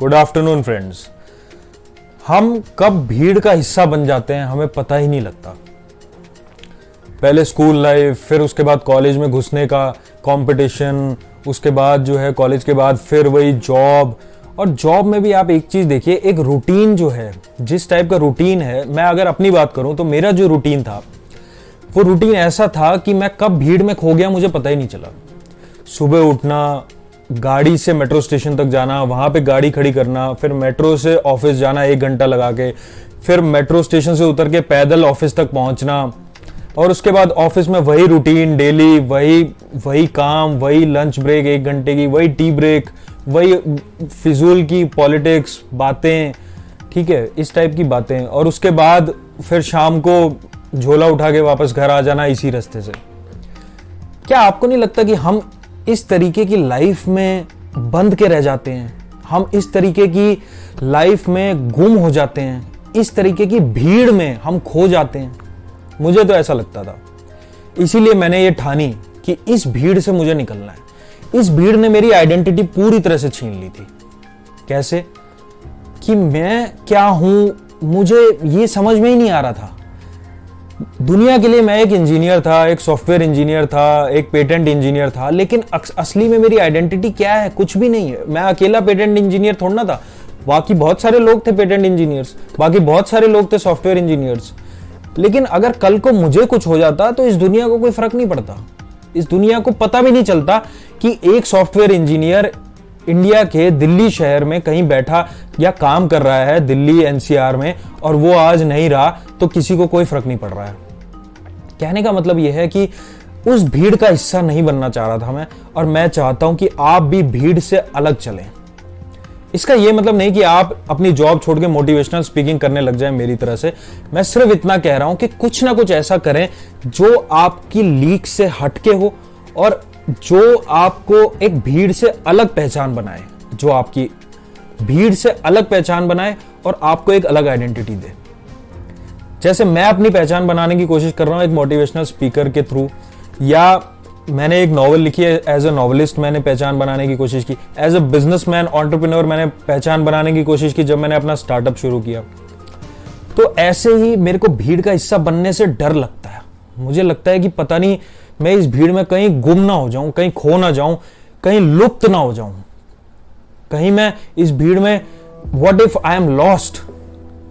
Good afternoon friends. हम कब भीड़ का हिस्सा बन जाते हैं हमें पता ही नहीं लगता। पहले स्कूल लाइफ, फिर उसके बाद कॉलेज में घुसने का कंपटीशन, उसके बाद जो है कॉलेज के बाद फिर वही जॉब। और जॉब में भी आप एक चीज देखिए, एक रूटीन जो है, जिस टाइप का रूटीन है, मैं अगर अपनी बात करूं तो मेरा जो रूटीन था वो रूटीन ऐसा था कि मैं कब भीड़ में खो गया मुझे पता ही नहीं चला। सुबह उठना, गाड़ी से मेट्रो स्टेशन तक जाना, वहां पे गाड़ी खड़ी करना, फिर मेट्रो से ऑफिस जाना 1 घंटा लगा के, फिर मेट्रो स्टेशन से उतर के पैदल ऑफिस तक पहुंचना, और उसके बाद ऑफिस में वही रूटीन डेली, वही काम, वही लंच ब्रेक 1 घंटे की, वही टी ब्रेक, वही फिजूल की पॉलिटिक्स बातें, ठीक है, इस टाइप की बातें। और उसके बाद फिर शाम को झोला उठा के वापस घर आ जाना इसी रास्ते से। क्या आपको नहीं लगता कि हम इस तरीके की लाइफ में बंद के रह जाते हैं? हम इस तरीके की लाइफ में गुम हो जाते हैं, इस तरीके की भीड़ में हम खो जाते हैं। मुझे तो ऐसा लगता था, इसीलिए मैंने ये ठानी कि इस भीड़ से मुझे निकलना है। इस भीड़ ने मेरी आइडेंटिटी पूरी तरह से छीन ली थी। कैसे? कि मैं क्या हूं मुझे ये समझ में ही नहीं आ रहा था। दुनिया के लिए मैं एक इंजीनियर था, एक सॉफ्टवेयर इंजीनियर था, एक पेटेंट इंजीनियर था, लेकिन असली में मेरी आइडेंटिटी क्या है? कुछ भी नहीं है। मैं अकेला पेटेंट इंजीनियर थोड़ा ना था, बाकी बहुत सारे लोग थे पेटेंट इंजीनियर्स, बाकी बहुत सारे लोग थे सॉफ्टवेयर इंजीनियर्स। लेकिन अगर कल को मुझे कुछ हो जाता तो इस दुनिया को कोई फर्क नहीं पड़ता। इस दुनिया को पता भी नहीं चलता कि एक सॉफ्टवेयर इंजीनियर इंडिया के दिल्ली शहर में कहीं बैठा या काम कर रहा है, दिल्ली एनसीआर में, और वो आज नहीं रहा तो किसी को कोई फर्क नहीं पड़ रहा है। कहने का मतलब यह है कि उस भीड़ का हिस्सा नहीं बनना चाह रहा था मैं, और मैं चाहता हूं कि आप भी भीड़ से अलग चलें। इसका यह मतलब नहीं कि आप अपनी जॉब छोड़ के मोटिवेशनल स्पीकिंग करने लग जाएं मेरी तरह से। मैं सिर्फ इतना कह रहा हूं कि कुछ ना कुछ ऐसा करें जो आपकी लीक से हटके हो, और जो आपको एक भीड़ से अलग पहचान बनाए, जो आपकी भीड़ से अलग पहचान बनाए और आपको एक अलग आइडेंटिटी दे। जैसे मैं अपनी पहचान बनाने की कोशिश कर रहा हूं एक मोटिवेशनल स्पीकर के थ्रू, या मैंने एक नॉवल लिखी है, एज ए नॉवलिस्ट मैंने पहचान बनाने की कोशिश की, एज ए बिजनेसमैन एंटरप्रेन्योर मैंने पहचान बनाने की कोशिश की जब मैंने अपना स्टार्टअप शुरू किया। तो ऐसे ही मेरे को भीड़ का हिस्सा बनने से डर लगता है। मुझे लगता है कि पता नहीं मैं इस भीड़ में कहीं गुम ना हो जाऊं, कहीं खो ना जाऊं, कहीं लुप्त ना हो जाऊं, कहीं मैं इस भीड़ में what if I am lost,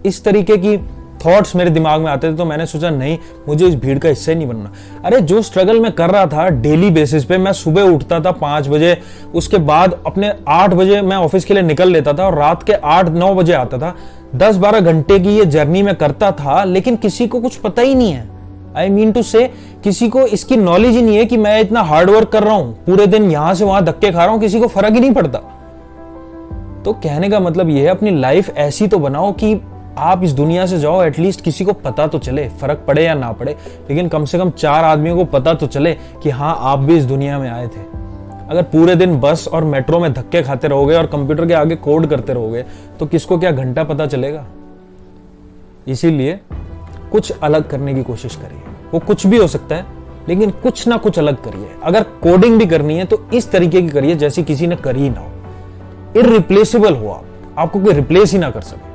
इस तरीके की थॉट्स मेरे दिमाग में आते थे। तो मैंने सोचा नहीं, मुझे इस भीड़ का हिस्सा ही नहीं बनना। अरे जो स्ट्रगल मैं कर रहा था डेली बेसिस पे, मैं सुबह उठता था 5 बजे, उसके बाद अपने 8 बजे मैं ऑफिस के लिए निकल लेता था और रात के 8-9 बजे आता था। 10-12 घंटे की ये जर्नी में करता था, लेकिन किसी को कुछ पता ही नहीं है। आई मीन टू से, किसी को इसकी नॉलेज ही नहीं है कि मैं इतना हार्ड वर्क कर रहा हूं, पूरे दिन यहां से वहां धक्के खा रहा हूं, किसी को फर्क ही नहीं पड़ता। तो कहने का मतलब यह है, अपनी लाइफ ऐसी तो बनाओ कि आप इस दुनिया से जाओ, एटलीस्ट किसी को पता तो चले, फर्क पड़े या ना पड़े, लेकिन कम से कम 4 आदमियों को पता तो चले कि हाँ आप भी इस दुनिया में आए थे। अगर पूरे दिन बस और मेट्रो में धक्के खाते रहोगे और कंप्यूटर के आगे कोड करते रहोगे तो किसको क्या घंटा पता चलेगा? इसीलिए कुछ अलग करने की कोशिश करिए। वो कुछ भी हो सकता है, लेकिन कुछ ना कुछ अलग करिए। अगर कोडिंग भी करनी है तो इस तरीके की करिए जैसे किसी ने करी ना हो। इररिप्लेसेबल हो आप, आपको कोई रिप्लेस ही ना कर सके।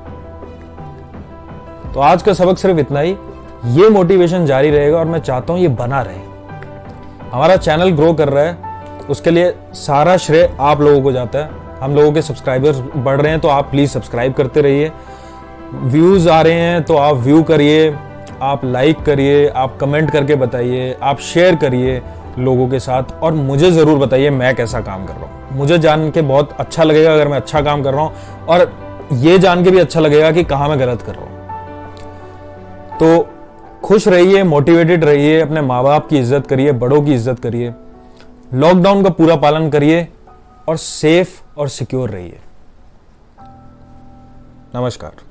तो आज का सबक सिर्फ इतना ही। ये मोटिवेशन जारी रहेगा और मैं चाहता हूं ये बना रहे। हमारा चैनल ग्रो कर रहा है, उसके लिए सारा श्रेय आप लोगों को जाता है। हम लोगों के सब्सक्राइबर्स बढ़ रहे हैं तो आप प्लीज सब्सक्राइब करते रहिए। व्यूज आ रहे हैं तो आप व्यू करिए, आप लाइक करिए, आप कमेंट करके बताइए, आप शेयर करिए लोगों के साथ, और मुझे जरूर बताइए मैं कैसा काम कर रहा हूं। मुझे जान के बहुत अच्छा लगेगा अगर मैं अच्छा काम कर रहा हूं, और ये जान के भी अच्छा लगेगा कि कहां मैं गलत कर रहा हूं। तो खुश रहिए, मोटिवेटेड रहिए, अपने माँ बाप की इज्जत करिए, बड़ों की इज्जत करिए, लॉकडाउन का पूरा पालन करिए, और सेफ और सिक्योर रहिए। नमस्कार।